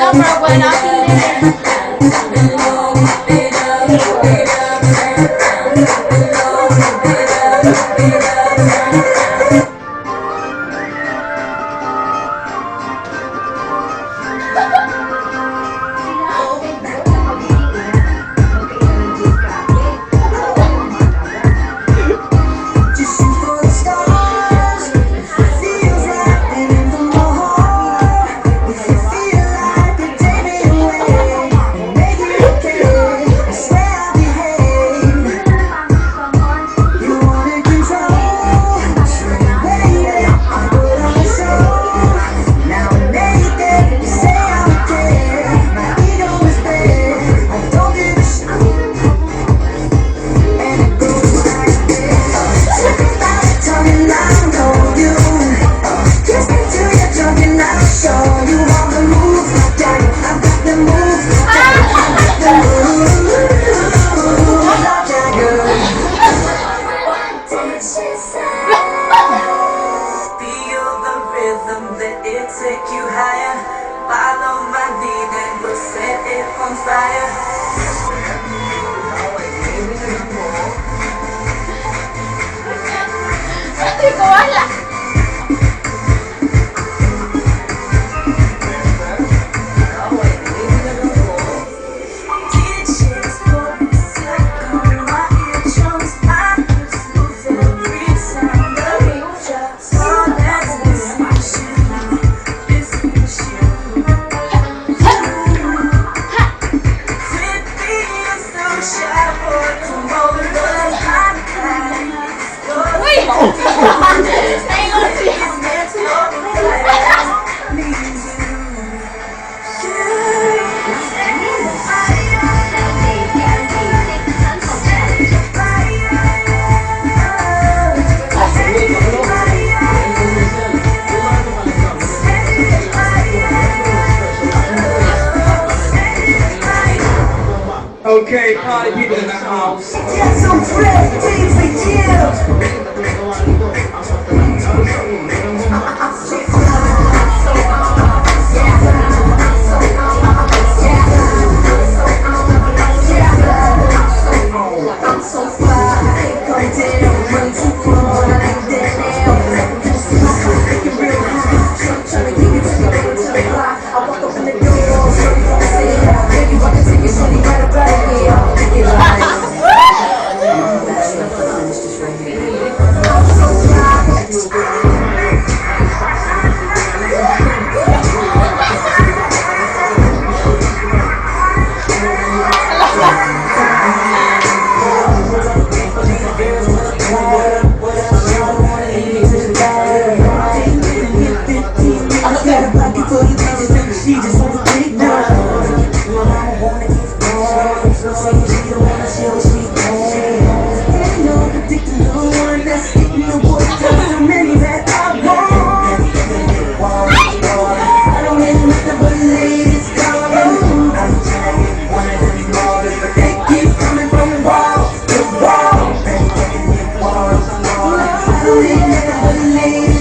Number one, I'll take you higher. Follow my lead and we'll set it on fire. Hindi ko wala. Okay, party people in the house. Get some fresh things for you. I'm so fly, I come down, run too long, I ain't dead now. Thinking real high, trying to get you to the way to the block. I walk up in the door, so you don't say it. Baby, I can take it, so you right about it, yeah. I'll make it right. I'm so fly. She just wants to take now. I wanna get born. So say she don't wanna show she can. Ain't no particular one that's hitting the wood. Cause so many that I want. I don't need nothing but ladies calling. I'm trying to get one of them daughters, but they keep coming from wall to wall. I don't need nothing but ladies.